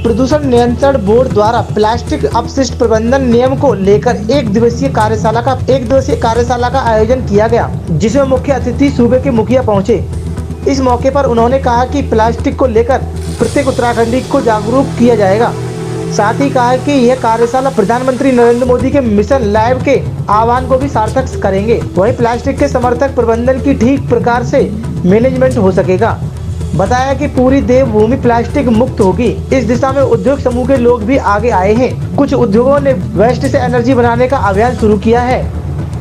प्रदूषण नियंत्रण बोर्ड द्वारा प्लास्टिक अपशिष्ट प्रबंधन नियम को लेकर एक दिवसीय कार्यशाला का आयोजन किया गया, जिसमें मुख्य अतिथि सूबे के मुखिया पहुंचे। इस मौके पर उन्होंने कहा कि प्लास्टिक को लेकर प्रत्येक उत्तराखंडी को जागरूक किया जाएगा। साथ ही कहा कि यह कार्यशाला प्रधानमंत्री नरेंद्र मोदी के मिशन लाइफ के आह्वान को भी सार्थक करेंगे। वहीं प्लास्टिक के समर्थक प्रबंधन की ठीक प्रकार से मैनेजमेंट हो सकेगा। बताया कि पूरी देवभूमि प्लास्टिक मुक्त होगी। इस दिशा में उद्योग समूह के लोग भी आगे आए हैं। कुछ उद्योगों ने वेस्ट से एनर्जी बनाने का अभियान शुरू किया है।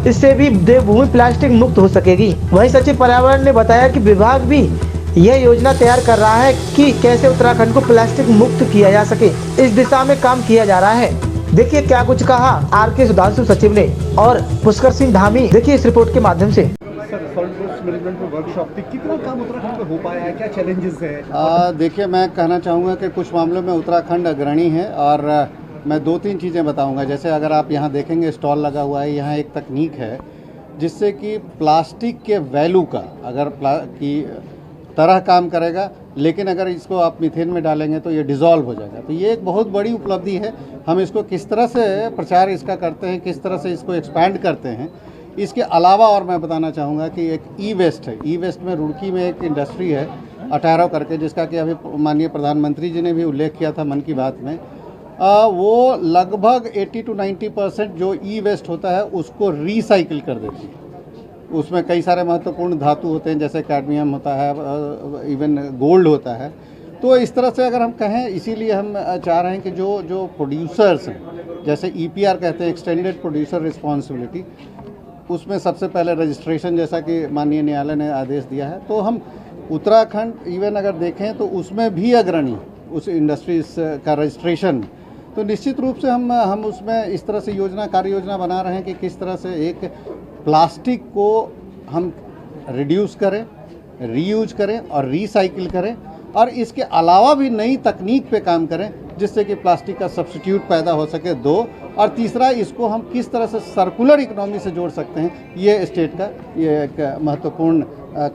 इससे भी देवभूमि प्लास्टिक मुक्त हो सकेगी। वहीं सचिव पर्यावरण ने बताया कि विभाग भी यह योजना तैयार कर रहा है कि कैसे उत्तराखंड को प्लास्टिक मुक्त किया जा सके। इस दिशा में काम किया जा रहा है। देखिए क्या कुछ कहा आर.के. सुधांशु सचिव ने और पुष्कर सिंह धामी। देखिए इस रिपोर्ट के माध्यम से। मैनेजमेंट में वर्कशॉप थी, कितना काम उत्तराखंड में हो पाया है, क्या चैलेंजेस है? देखिए, मैं कहना चाहूँगा कि कुछ मामलों में उत्तराखंड अग्रणी है और मैं 2-3 चीज़ें बताऊँगा। जैसे अगर आप यहाँ देखेंगे स्टॉल लगा हुआ है, यहाँ एक तकनीक है जिससे कि प्लास्टिक के वैल्यू का अगर की तरह काम करेगा, लेकिन अगर इसको आप मीथेन में डालेंगे तो ये डिज़ोल्व हो जाएगा। तो ये एक बहुत बड़ी उपलब्धि है। हम इसको किस तरह से प्रचार इसका करते हैं, किस तरह से इसको एक्सपैंड करते हैं। इसके अलावा और मैं बताना चाहूँगा कि एक ई वेस्ट है। ई वेस्ट में रुड़की में एक इंडस्ट्री है अटारो करके, जिसका कि अभी माननीय प्रधानमंत्री जी ने भी उल्लेख किया था मन की बात में। वो लगभग 80 to 90% जो ई वेस्ट होता है उसको रिसाइकिल कर देती है। उसमें कई सारे महत्वपूर्ण धातु होते हैं, जैसे कैडमियम होता है, इवन गोल्ड होता है। तो इस तरह से अगर हम कहें, इसीलिए हम चाह रहे हैं कि जो प्रोड्यूसर्स हैं, जैसे EPR कहते हैं, एक्सटेंडेड प्रोड्यूसर रिस्पॉन्सिबिलिटी, उसमें सबसे पहले रजिस्ट्रेशन, जैसा कि माननीय न्यायालय ने आदेश दिया है, तो हम उत्तराखंड इवन अगर देखें तो उसमें भी अग्रणी उस इंडस्ट्रीज का रजिस्ट्रेशन। तो निश्चित रूप से हम उसमें इस तरह से कार्य योजना बना रहे हैं कि किस तरह से एक प्लास्टिक को हम रिड्यूस करें, रीयूज करें और रिसाइकिल करें, और इसके अलावा भी नई तकनीक पे काम करें जिससे कि प्लास्टिक का सब्स्टिट्यूट पैदा हो सके। 2 और तीसरा, इसको हम किस तरह से सर्कुलर इकोनॉमी से जोड़ सकते हैं, ये स्टेट का ये एक महत्वपूर्ण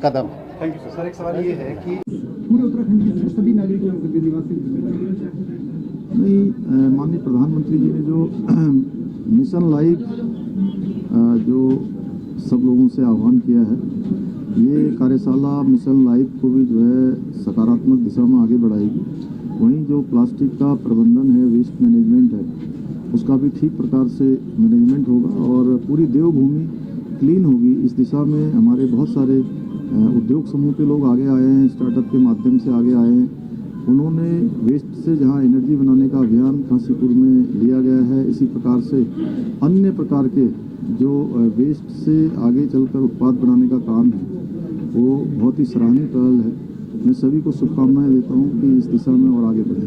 कदम है। Thank you sir. एक सवाल ये है कि पूरे उत्तराखंड के सभी नागरिकों को निवासी नहीं, माननीय प्रधानमंत्री जी ने जो मिशन लाइफ जो सब लोगों से आह्वान किया है, ये कार्यशाला मिशन लाइफ को भी जो है सकारात्मक दिशा में आगे बढ़ाएगी। वहीं जो प्लास्टिक का प्रबंधन है, वेस्ट मैनेजमेंट है, उसका भी ठीक प्रकार से मैनेजमेंट होगा और पूरी देवभूमि क्लीन होगी। इस दिशा में हमारे बहुत सारे उद्योग समूह के लोग आगे आए हैं, स्टार्टअप के माध्यम से आगे आए हैं। उन्होंने वेस्ट से जहां एनर्जी बनाने का अभियान काशीपुर में लिया गया है, इसी प्रकार से अन्य प्रकार के जो वेस्ट से आगे चलकर उत्पाद बनाने का काम है, वो बहुत ही सराहनीय पहल है। मैं सभी को शुभकामनाएं देता हूं कि इस दिशा में और आगे बढ़े।